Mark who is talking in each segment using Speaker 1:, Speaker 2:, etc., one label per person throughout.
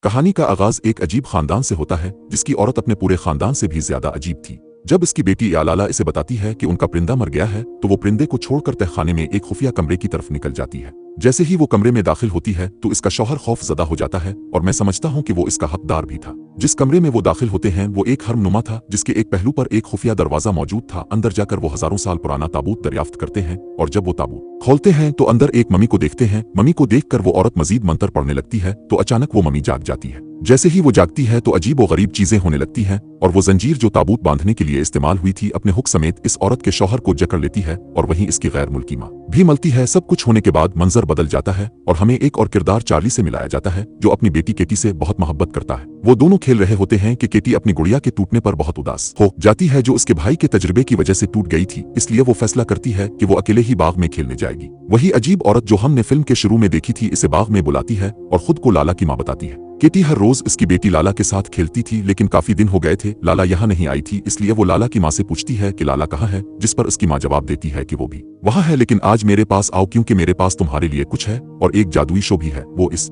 Speaker 1: कहानी का आगाज एक अजीब खानदान से होता है जिसकी औरत अपने पूरे खानदान से भी ज्यादा अजीब थी। जब इसकी बेटी यालाला इसे बताती है कि उनका परिंदा मर गया है तो वो परिंदे को छोड़कर तहखाने में एक खुफिया कमरे की तरफ निकल जाती है। जैसे ही वो कमरे में दाखिल होती है तो इसका शौहर खौफजदा हो जाता है और मैं समझता हूँ कि वो इसका हकदार भी था। जिस कमरे में वो दाखिल होते हैं वो एक हरमनुमा था जिसके एक पहलू पर एक खुफिया दरवाजा मौजूद था। अंदर जाकर वो हजारों साल पुराना ताबूत दरियाफ्त करते हैं और जब वो ताबूत खोलते हैं तो अंदर एक मम्मी को देखते हैं। मम्मी को देखकर वो औरत मजीद मंतर पढ़ने लगती है तो अचानक वो मम्मी जाग जाती है। जैसे ही वो जागती है तो अजीब व गरीब चीजें होने लगती हैं और वो जंजीर जो ताबूत बांधने के लिए इस्तेमाल हुई थी अपने हुक समेत इस औरत के शौहर को जकड़ लेती है और वहीं इसकी गैर मुल्की माँ भी मलती है। सब कुछ होने के बाद मंजर बदल जाता है और हमें एक और किरदार चार्ली से मिलाया जाता है जो अपनी बेटी केटी से बहुत मोहब्बत करता है। वो दोनों खेल रहे होते हैं कि केटी अपनी गुड़िया के टूटने पर बहुत उदास हो जाती है जो उसके भाई के तजुर्बे की वजह से टूट गई थी, इसलिए वो फैसला करती है कि वो अकेले ही बाग में खेलने जाएगी। वही अजीब औरत जो हमने फिल्म के शुरू में देखी थी इसे बाग में बुलाती है और खुद को लाला की माँ बताती है। केटी हर रोज इसकी बेटी लाला के साथ खेलती थी लेकिन काफी दिन हो गए थे लाला यहाँ नहीं आई थी, इसलिए वो लाला की माँ से पूछती है कि लाला कहाँ है, जिस पर उसकी माँ जवाब देती है कि वो भी वहाँ है लेकिन आज मेरे पास आओ क्योंकि मेरे पास तुम्हारे लिए कुछ है और एक जादुई शो भी है। वो इस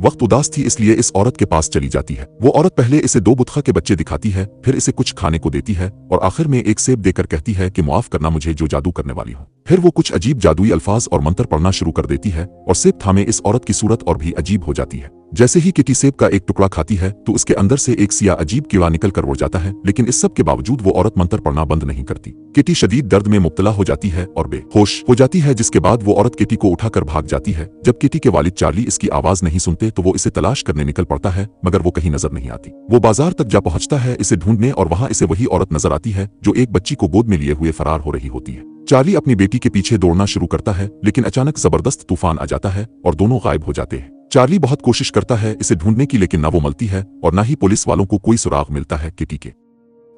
Speaker 1: वक्त उदास थी इसलिए इस औरत के पास चली जाती है। वो औरत पहले इसे 2 बुतखा के बच्चे दिखाती है, फिर इसे कुछ खाने को देती है और आखिर में एक सेब देकर कहती है कि मुआफ करना मुझे जो जादू करने वाली हूँ। फिर वो कुछ अजीब जादुई अल्फाज और मंत्र पढ़ना शुरू कर देती है और सेब थामे इस औरत की सूरत और भी अजीब हो जाती है। जैसे ही किटी सेब का एक टुकड़ा खाती है तो उसके अंदर से एक सिया अजीब कीड़ा निकल कर उड़ जाता है, लेकिन इस सब के बावजूद वो औरत मंत्र पढ़ना बंद नहीं करती। किटी शदीद दर्द में मुब्तला हो जाती है और बेहोश हो जाती है, जिसके बाद वो औरत किटी को उठाकर भाग जाती है। जब किटी के वालिद चार्ली इसकी आवाज नहीं सुनते तो वो इसे तलाश करने निकल पड़ता है मगर वो कहीं नजर नहीं आती। वो बाजार तक जा पहुंचता है इसे ढूंढने और वहां इसे वही औरत नजर आती है जो एक बच्ची को गोद में लिए हुए फरार हो रही होती है। चार्ली अपनी बेटी के पीछे दौड़ना शुरू करता है लेकिन अचानक जबरदस्त तूफान आ जाता है और दोनों गायब हो जाते हैं। चार्ली बहुत कोशिश करता है इसे ढूंढने की लेकिन ना वो मिलती है और ना ही पुलिस वालों को कोई सुराग मिलता है। किटी के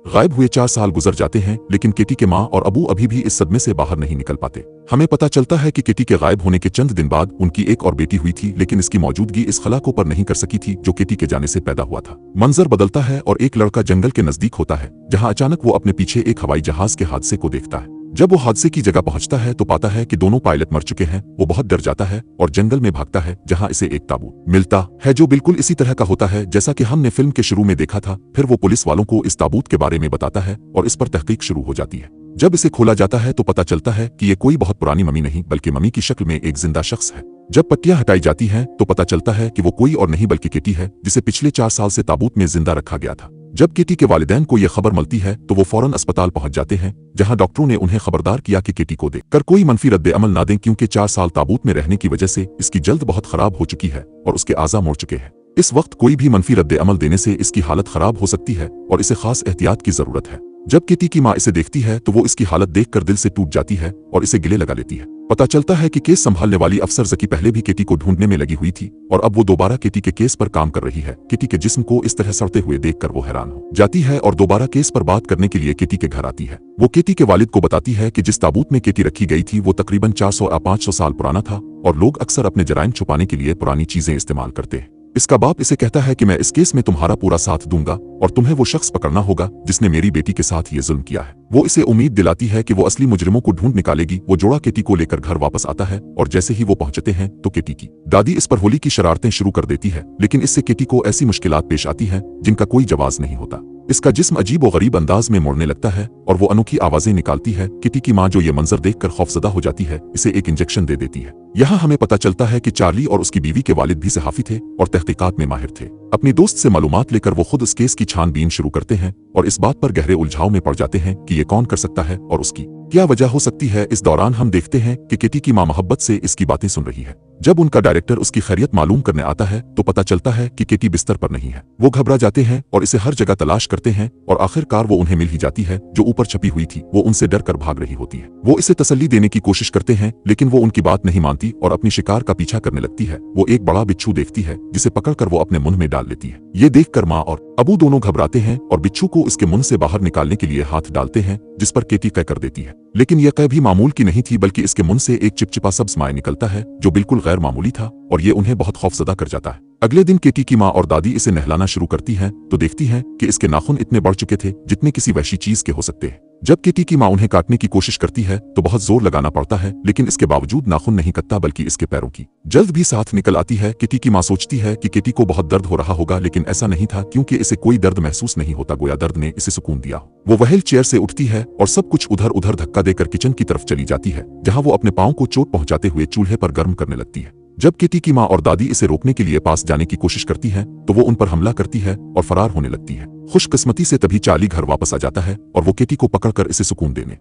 Speaker 1: गायब हुए 4 साल गुजर जाते हैं लेकिन किटी के माँ और अबू अभी भी इस सदमे से बाहर नहीं निकल पाते। हमें पता चलता है कि किटी के गायब होने के चंद दिन बाद उनकी एक और बेटी हुई थी लेकिन इसकी मौजूदगी इस खला को पर नहीं कर सकी थी जो किटी के जाने से पैदा हुआ था। मंजर बदलता है और एक लड़का जंगल के नजदीक होता है जहाँ अचानक वो अपने पीछे एक हवाई जहाज के हादसे को देखता है। जब वो हादसे की जगह पहुंचता है तो पाता है कि दोनों पायलट मर चुके हैं। वो बहुत डर जाता है और जंगल में भागता है जहां इसे एक ताबूत मिलता है जो बिल्कुल इसी तरह का होता है जैसा कि हमने फिल्म के शुरू में देखा था। फिर वो पुलिस वालों को इस ताबूत के बारे में बताता है और इस पर तहकीक शुरू हो जाती है। जब इसे खोला जाता है तो पता चलता है कि ये कोई बहुत पुरानी मम्मी नहीं बल्कि मम्मी की शक्ल में एक जिंदा शख्स है। जब पट्टियां हटाई जाती हैं तो पता चलता है कि वो कोई और नहीं बल्कि किटी है जिसे पिछले 4 साल से ताबूत में जिंदा रखा गया था। जब किटी के वालिदैन को यह खबर मिलती है तो वो फौरन अस्पताल पहुंच जाते हैं जहां डॉक्टरों ने उन्हें खबरदार किया कि किटी को देखकर कोई मनफी रद्द अमल ना दें क्योंकि 4 साल ताबूत में रहने की वजह से इसकी जल्द बहुत खराब हो चुकी है और उसके आज़ा मुड़ चुके हैं। इस वक्त कोई भी मनफी रद्द अमल देने से इसकी हालत खराब हो सकती है और इसे खास एहतियात की जरूरत है। जब किटी की माँ इसे देखती है तो वो इसकी हालत देखकर दिल से टूट जाती है और इसे गिले लगा लेती है। पता चलता है कि केस संभालने वाली अफसर जकी पहले भी किटी को ढूंढने में लगी हुई थी और अब वो दोबारा किटी के केस पर काम कर रही है। किटी के जिस्म को इस तरह सड़ते हुए देखकर वो हैरान हो जाती है और दोबारा केस पर बात करने के लिए किटी के घर आती है। वो किटी के वालिद को बताती है कि जिस ताबूत में किटी रखी गई थी वो तकरीबन 400 या 500 साल पुराना था और लोग अक्सर अपने जराइम छुपाने के लिए पुरानी चीजें इस्तेमाल करते हैं। इसका बाप इसे कहता है कि मैं इस केस में तुम्हारा पूरा साथ दूंगा और तुम्हें वो शख्स पकड़ना होगा जिसने मेरी बेटी के साथ ये जुल्म किया है। वो इसे उम्मीद दिलाती है कि वो असली मुजरिमों को ढूंढ निकालेगी। वो जोड़ा किटी को लेकर घर वापस आता है और जैसे ही वो पहुंचते हैं तो किटी की दादी इस पर होली की शरारतें शुरू कर देती है लेकिन इससे किटी को ऐसी मुश्किलात पेश आती हैं जिनका कोई जवाब नहीं होता। इसका जिस्म अजीब और गरीब अंदाज में मुड़ने लगता है और वो अनोखी आवाजें निकालती है। किटी की माँ जो ये मंजर देखकर खौफजदा हो जाती है इसे एक इंजेक्शन दे देती है। यहाँ हमें पता चलता है कि चार्ली और उसकी बीवी के वालिद भी सहाफी थे और तहकीकात में माहिर थे। अपनी दोस्त से मालूमात लेकर वो खुद इस केस की छानबीन शुरू करते हैं और इस बात पर गहरे उलझाव में पड़ जाते हैं कि ये कौन कर सकता है और उसकी क्या वजह हो सकती है। इस दौरान हम देखते हैं कि किटी की माँ मोहब्बत से इसकी बातें सुन रही है। जब उनका डायरेक्टर उसकी खैरियत मालूम करने आता है तो पता चलता है कि किटी बिस्तर पर नहीं है। वो घबरा जाते हैं और इसे हर जगह तलाश करते हैं और आखिरकार वो उन्हें मिल ही जाती है जो ऊपर छपी हुई थी। वो उनसे डर कर भाग रही होती है। वो इसे तसल्ली देने की कोशिश करते हैं लेकिन वो उनकी बात नहीं मानती और अपनी शिकार का पीछा करने लगती है। वो एक बड़ा बिच्छू देखती है जिसे पकड़कर वो अपने मुंह में डाल लेती है। ये देखकर माँ और अबू दोनों घबराते हैं और बिच्छू को इसके मुंह से बाहर निकालने के लिए हाथ डालते हैं जिस पर केटी कह कर देती है, लेकिन यह कह भी मामूल की नहीं थी बल्कि इसके मुंह से एक चिपचिपा सब्ज माय निकलता है जो बिल्कुल गैर मामूली था और ये उन्हें बहुत खौफजदा कर जाता है। अगले दिन केटी की माँ और दादी इसे नहलाना शुरू करती हैं तो देखती हैं कि इसके नाखून इतने बढ़ चुके थे जितने किसी वहशी चीज के हो सकते हैं। जब केटी की माँ उन्हें काटने की कोशिश करती है तो बहुत जोर लगाना पड़ता है, लेकिन इसके बावजूद नाखून नहीं कटता बल्कि इसके पैरों की जल्द भी साथ निकल आती है। केटी की माँ सोचती है कि केटी को बहुत दर्द हो रहा होगा, लेकिन ऐसा नहीं था क्योंकि इसे कोई दर्द महसूस नहीं होता, गोया दर्द ने इसे सुकून दिया। वो व्हील चेयर से उठती है और सब कुछ उधर उधर धक्का देकर किचन की तरफ चली जाती है, जहां वो अपने पांव को चोट पहुंचाते हुए चूल्हे पर गर्म करने लगती है। जब केटी की माँ और दादी इसे रोकने के लिए पास जाने की कोशिश करती हैं, तो वो उन पर हमला करती है और फरार होने लगती है। खुशकिस्मती से तभी चार्ली घर वापस आ जाता है और वो केटी को पकड़कर इसे सुकून देने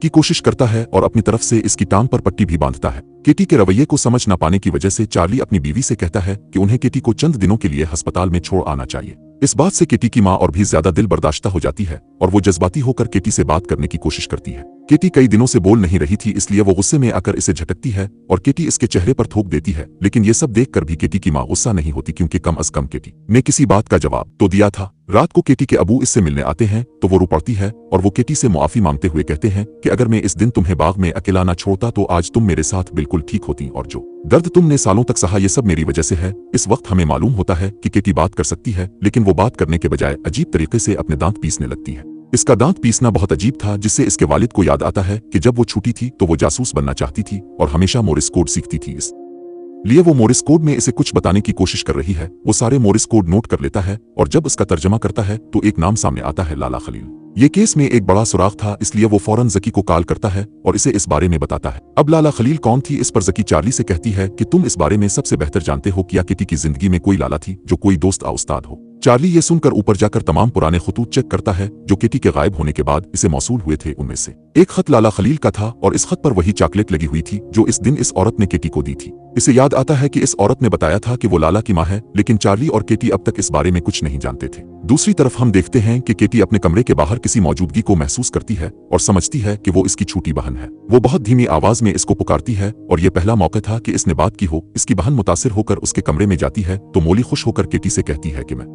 Speaker 1: की कोशिश करता है और अपनी तरफ से इसकी टांग पर पट्टी भी बांधता है। केटी के रवैये को समझ न पाने की वजह से चार्ली अपनी बीवी से कहता है कि उन्हें केटी को चंद दिनों के लिए अस्पताल में छोड़ आना चाहिए। इस बात से केटी की माँ और भी ज्यादा दिल बर्दाश्ता हो जाती है और वो जज्बाती होकर केटी से बात करने की कोशिश करती है। केटी कई दिनों से बोल नहीं रही थी, इसलिए वो गुस्से में आकर इसे झटकती है और केटी इसके चेहरे पर थूक देती है, लेकिन ये सब देखकर भी केटी की माँ गुस्सा नहीं होती क्योंकि कम अज कम केटी ने किसी बात का जवाब तो दिया था। रात को केटी के अबू इससे मिलने आते हैं तो वो रो पड़ती है और वो केटी से मुआफी मांगते हुए कहते हैं कि अगर मैं इस दिन तुम्हें बाग में अकेला ना छोड़ता तो आज तुम मेरे साथ बिल्कुल ठीक होती, और जो दर्द तुमने सालों तक सहा ये सब मेरी वजह से है। इस वक्त हमें मालूम होता है कि केटी बात कर सकती है, लेकिन वो बात करने के बजाय अजीब तरीके से अपने दांत पीसने लगती है। इसका दांत पीसना बहुत अजीब था, जिससे इसके वालिद को याद आता है कि जब वो छोटी थी तो वो जासूस बनना चाहती थी और हमेशा मोरिस कोड सीखती थी। लिए वो मोरिस कोड में इसे कुछ बताने की कोशिश कर रही है। वो सारे मोरिस कोड नोट कर लेता है और जब उसका तर्जमा करता है तो एक नाम सामने आता है, लाला खलील। ये केस में एक बड़ा सुराग था, इसलिए वो फौरन जकी को कॉल करता है और इसे इस बारे में बताता है। अब लाला खलील कौन थी, इस पर जकी चार्ली से कहती है कि तुम इस बारे में सबसे बेहतर जानते हो। क्या केटी की जिंदगी में कोई लाला थी जो कोई दोस्त उस्ताद हो? चार्ली ये सुनकर ऊपर जाकर तमाम पुराने खतूत चेक करता है जो केटी के गायब होने के बाद इसे मौसूल हुए थे। उनमें से एक खत लाला खलील का था और इस खत पर वही चॉकलेट लगी हुई थी जो इस दिन इस औरत ने केटी को दी थी। इसे याद आता है कि इस औरत ने बताया था कि वो लाला की माँ है, लेकिन चार्ली और केटी अब तक इस बारे में कुछ नहीं जानते थे। दूसरी तरफ हम देखते हैं कि केटी अपने कमरे के बाहर किसी मौजूदगी को महसूस करती है और समझती है कि वो इसकी छोटी बहन है। वो बहुत धीमी आवाज में इसको पुकारती है और ये पहला मौका था कि इसने बात की हो। इसकी बहन मुतासिर होकर उसके कमरे में जाती है तो मोली खुश होकर केटी से कहती है कि मैं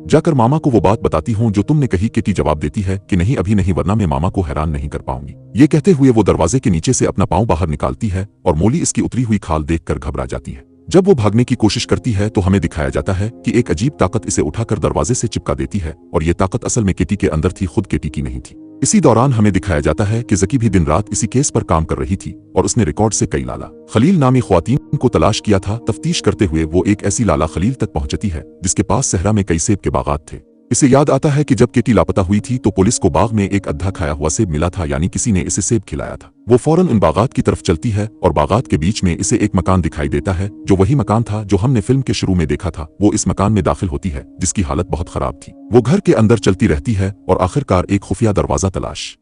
Speaker 1: जाकर मामा को वो बात बताती हूँ जो तुमने कही। केटी जवाब देती है कि नहीं, अभी नहीं, वरना मैं मामा को हैरान नहीं कर पाऊंगी। ये कहते हुए वो दरवाजे के नीचे से अपना पाँव बाहर निकालती है और मोली इसकी उतरी हुई खाल देखकर घबरा जाती है। जब वो भागने की कोशिश करती है तो हमें दिखाया जाता है कि एक अजीब ताकत इसे उठाकर दरवाजे से चिपका देती है और ये ताकत असल में केटी के अंदर थी, खुद केटी की नहीं थी। इसी दौरान हमें दिखाया जाता है कि जकी भी दिन रात इसी केस पर काम कर रही थी और उसने रिकॉर्ड से कई लाला खलील नामी ख्वातीन को तलाश किया था। तफ्तीश करते हुए वो एक ऐसी लाला खलील तक पहुंचती है जिसके पास सहरा में कई सेब के बागात थे। इसे याद आता है कि जब केटी लापता हुई थी तो पुलिस को बाग में एक अद्धा खाया हुआ सेब मिला था, यानी किसी ने इसे सेब खिलाया था। वो फौरन उन बागात की तरफ चलती है और बागात के बीच में इसे एक मकान दिखाई देता है जो वही मकान था जो हमने फिल्म के शुरू में देखा था। वो इस मकान में दाखिल होती है जिसकी हालत बहुत खराब थी। वो घर के अंदर चलती रहती है और आखिरकार एक खुफिया दरवाजा तलाश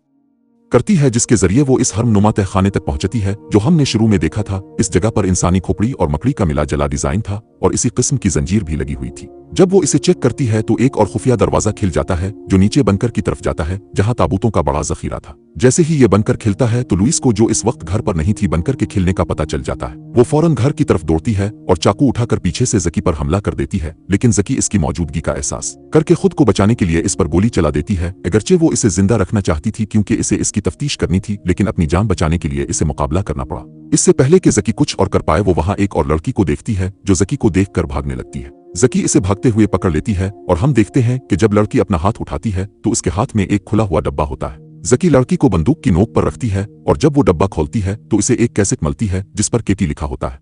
Speaker 1: करती है जिसके जरिए वो इस हरमनुमा तहखाने तक पहुंचती है जो हमने शुरू में देखा था। इस जगह पर इंसानी खोपड़ी और मकड़ी का मिला जला डिजाइन था और इसी किस्म की जंजीर भी लगी हुई थी। जब वो इसे चेक करती है तो एक और खुफिया दरवाजा खिल जाता है जो नीचे बनकर की तरफ जाता है जहां ताबूतों का बड़ा जखीरा था। जैसे ही ये बनकर खिलता है तो लुइस को, जो इस वक्त घर पर नहीं थी, बनकर के खिलने का पता चल जाता है। वो फौरन घर की तरफ दौड़ती है और चाकू उठाकर पीछे से जकी पर हमला कर देती है, लेकिन जकी इसकी मौजूदगी का एहसास करके खुद को बचाने के लिए इस पर गोली चला देती है। अगरचे वो इसे जिंदा रखना चाहती थी क्योंकि इसे इसकी तफ्तीश करनी थी, लेकिन अपनी जान बचाने के लिए इसे मुकाबला करना पड़ा। इससे पहले कि जकी कुछ और कर पाए वो वहां एक और लड़की को देखती है जो जकी को देखकर भागने लगती है। जकी इसे भागते हुए पकड़ लेती है और हम देखते हैं कि जब लड़की अपना हाथ उठाती है तो उसके हाथ में एक खुला हुआ डब्बा होता है। जकी लड़की को बंदूक की नोक पर रखती है और जब वो डब्बा खोलती है तो इसे एक कैसेट मिलती है जिस पर केटी लिखा होता है।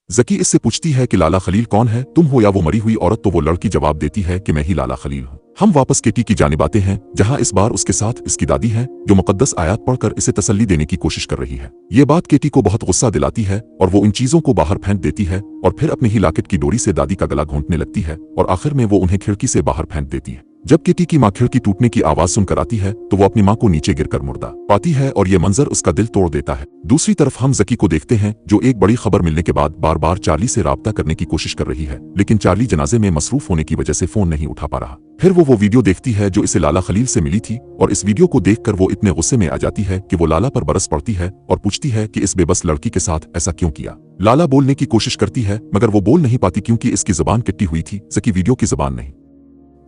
Speaker 1: जकी इससे पूछती है कि लाला खलील कौन है, तुम हो या वो मरी हुई औरत? तो वो लड़की जवाब देती है कि मैं ही लाला खलील हूँ। हम वापस केटी की जानिब आते हैं जहां इस बार उसके साथ इसकी दादी है जो मुकद्दस आयात पढ़कर इसे तसल्ली देने की कोशिश कर रही है। ये बात केटी को बहुत गुस्सा दिलाती है और वो इन चीजों को बाहर फेंक देती है और फिर अपनी ही लाकेट की डोरी से दादी का गला घोंटने लगती है और आखिर में वो उन्हें खिड़की से बाहर फेंक देती है। जब केटी की माँ खिड़की टूटने की आवाज सुनकर आती है तो वो अपनी माँ को नीचे गिरकर मुर्दा पाती है और ये मंजर उसका दिल तोड़ देता है। दूसरी तरफ हम जकी को देखते हैं जो एक बड़ी खबर मिलने के बाद बार बार चार्ली से राब्ता करने की कोशिश कर रही है, लेकिन चार्ली जनाजे में मसरूफ होने की वजह से फोन नहीं उठा पा रहा। फिर वो वीडियो देखती है जो इसे लाला खलील से मिली थी और इस वीडियो को देखकर वो इतने गुस्से में आ जाती है कि वो लाला पर बरस पड़ती है और पूछती है कि इस बेबस लड़की के साथ ऐसा क्यों किया। लाला बोलने की कोशिश करती है मगर वो बोल नहीं पाती क्योंकि इसकी जुबान कट्टी हुई थी। जकी वीडियो की जुबान नहीं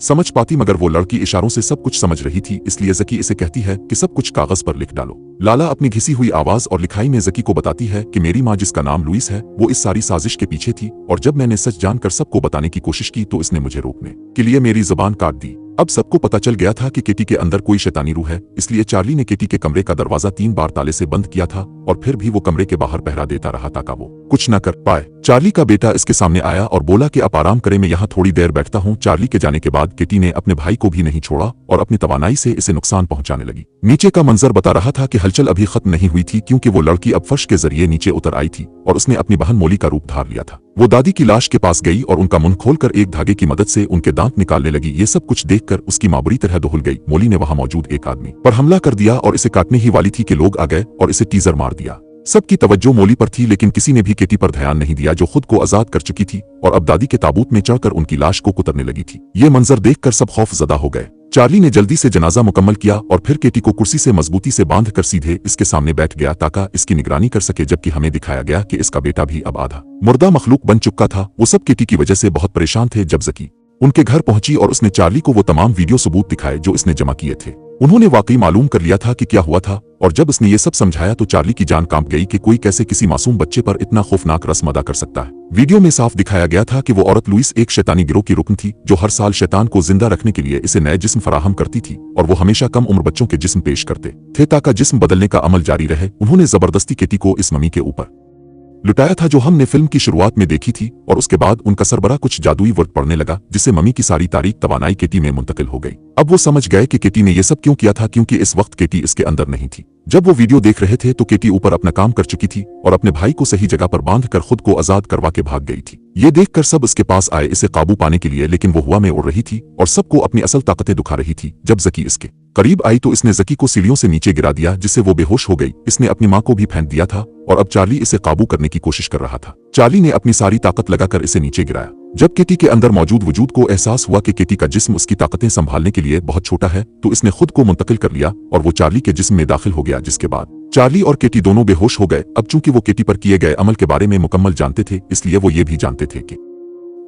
Speaker 1: समझ पाती मगर वो लड़की इशारों से सब कुछ समझ रही थी, इसलिए जकी इसे कहती है कि सब कुछ कागज पर लिख डालो। लाला अपनी घिसी हुई आवाज और लिखाई में जकी को बताती है कि मेरी माँ जिसका नाम लुइस है वो इस सारी साजिश के पीछे थी और जब मैंने सच जानकर सबको बताने की कोशिश की तो इसने मुझे रोकने के लिए मेरी जुबान काट दी। अब सबको पता चल गया था कि केटी के अंदर कोई शैतानी रूह है, इसलिए चार्ली ने केटी के कमरे का दरवाजा 3 बार ताले से बंद किया था और फिर भी वो कमरे के बाहर पहरा देता रहा ताकि वो कुछ न कर पाए। चार्ली का बेटा इसके सामने आया और बोला कि आप आराम करें, मैं यहाँ थोड़ी देर बैठता हूँ। चार्ली के जाने के बाद केटी ने अपने भाई को भी नहीं छोड़ा और अपनी तवानाई से इसे नुकसान पहुंचाने लगी। नीचे का मंजर बता रहा था कि हलचल अभी खत्म नहीं हुई थी, क्योंकि वो लड़की अब फर्श के जरिए नीचे उतर आई थी और उसने अपनी बहन मोली का रूप धार लिया था। वो दादी की लाश के पास गई और उनका मुंह खोलकर एक धागे की मदद से उनके दांत निकालने लगी। ये सब कुछ देखकर उसकी मां बुरी तरह दहुल गई। मोली ने वहां मौजूद एक आदमी पर हमला कर दिया और इसे काटने ही वाली थी कि लोग आ गए और इसे टीजर मार दिया। सबकी तवज्जो मोली पर थी, लेकिन किसी ने भी केटी पर ध्यान नहीं दिया, जो खुद को आजाद कर चुकी थी और अब दादी के ताबूत में चढ़कर उनकी लाश को कुतरने लगी थी। ये मंजर देखकर सब खौफजदा हो गए। चार्ली ने जल्दी से जनाजा मुकम्मल किया और फिर केटी को कुर्सी से मजबूती से बांधकर सीधे इसके सामने बैठ गया ताकि इसकी निगरानी कर सके, जबकि हमें दिखाया गया कि इसका बेटा भी अब आधा मुर्दा मखलूक बन चुका था। वो सब केटी की वजह से बहुत परेशान थे। जब जकी उनके घर पहुंची और उसने चार्ली को वो तमाम वीडियो सबूत दिखाए जो इसने जमा किए थे, उन्होंने वाकई मालूम कर लिया था कि क्या हुआ था। और जब उसने ये सब समझाया तो चार्ली की जान कांप गई कि कोई कैसे किसी मासूम बच्चे पर इतना खौफनाक रस्म अदा कर सकता है। वीडियो में साफ दिखाया गया था कि वो औरत लुइस एक शैतानी गिरोह की रुकन थी, जो हर साल शैतान को जिंदा रखने के लिए इसे नए जिस्म फराहम करती थी और वो हमेशा कम उम्र बच्चों के जिस्म पेश करते थे ताकि जिस्म बदलने का अमल जारी रहे। उन्होंने जबरदस्ती केटी को इस ममी के ऊपर लुटाया था जो हमने फिल्म की शुरुआत में देखी थी, और उसके बाद उनका सरबरा कुछ जादुई वर्क पड़ने लगा, जिससे ममी की सारी तारीख तवानाई केटी में मुंतकिल हो गई। अब वो समझ गए कि केटी ने ये सब क्यों किया था, क्योंकि इस वक्त केटी इसके अंदर नहीं थी। जब वो वीडियो देख रहे थे तो केटी ऊपर अपना काम कर चुकी थी और अपने भाई को सही जगह पर बांध कर खुद को आजाद करवा के भाग गई थी। ये देखकर सब इसके पास आए इसे काबू पाने के लिए, लेकिन वो हवा में उड़ रही थी और सबको अपनी असल ताकतें दिखा रही थी। जब जकी इसके करीब आई तो इसने जकी को सीढ़ियों से नीचे गिरा दिया, जिससे वो बेहोश हो गई। इसने अपनी मां को भी फेंक दिया था और अब चार्ली इसे काबू करने की कोशिश कर रहा था। चार्ली ने अपनी सारी ताकत लगाकर इसे नीचे गिराया। जब केटी के अंदर मौजूद वजूद को एहसास हुआ कि केटी का जिस्म उसकी ताकतें संभालने के लिए बहुत छोटा है, तो इसने खुद को मुंतकिल कर लिया और वो चार्ली के जिस्म में दाखिल हो गया, जिसके बाद चार्ली और केटी दोनों बेहोश हो गए। अब चूंकि वो केटी पर किए गए अमल के बारे में मुकम्मल जानते थे, इसलिए वो ये भी जानते थे कि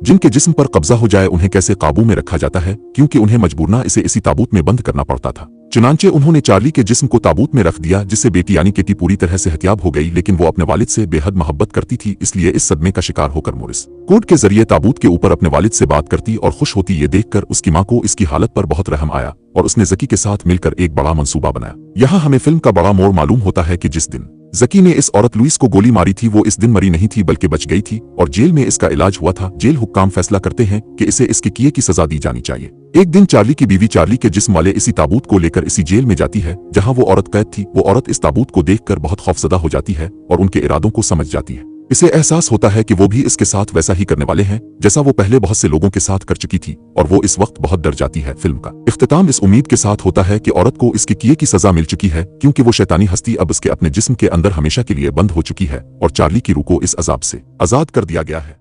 Speaker 1: जिनके जिस्म पर कब्जा हो जाए उन्हें कैसे काबू में रखा जाता है, क्योंकि उन्हें मजबूरना इसे इसी ताबूत में बंद करना पड़ता था। चुनांचे उन्होंने चार्ली के जिस्म को ताबूत में रख दिया, जिससे बेटी यानी केटी पूरी तरह से हत्याब हो गई। लेकिन वो अपने वालिद से बेहद मोहब्बत करती थी, इसलिए इस सदमे का शिकार होकर मोरिस कोड के जरिए ताबूत के ऊपर अपने वालिद से बात करती और खुश होती। ये देखकर उसकी मां को इसकी हालत पर बहुत रहम आया और उसने जकी के साथ मिलकर एक बड़ा मंसूबा बनाया। यहाँ हमें फिल्म का बड़ा मोड़ मालूम होता है कि जिस दिन जकी ने इस औरत लुइस को गोली मारी थी, वो इस दिन मरी नहीं थी बल्कि बच गई थी और जेल में इसका इलाज हुआ था। जेल हुक्काम फैसला करते हैं कि इसे इसके किए की सजा दी जानी चाहिए। एक दिन चार्ली की बीवी चार्ली के जिस्म वाले इसी ताबूत को लेकर इसी जेल में जाती है जहां वो औरत कैद थी। वो औरत इस ताबूत को देखकर बहुत खौफजदा हो जाती है और उनके इरादों को समझ जाती है। इसे एहसास होता है कि वो भी इसके साथ वैसा ही करने वाले हैं जैसा वो पहले बहुत से लोगों के साथ कर चुकी थी और वो इस वक्त बहुत डर जाती है। फिल्म का इख्तिताम इस उम्मीद के साथ होता है कि औरत को इसके किए की सजा मिल चुकी है, क्योंकि वो शैतानी हस्ती अब इसके अपने जिस्म के अंदर हमेशा के लिए बंद हो चुकी है और चार्ली की रूह को इस अजाब से आजाद कर दिया गया है।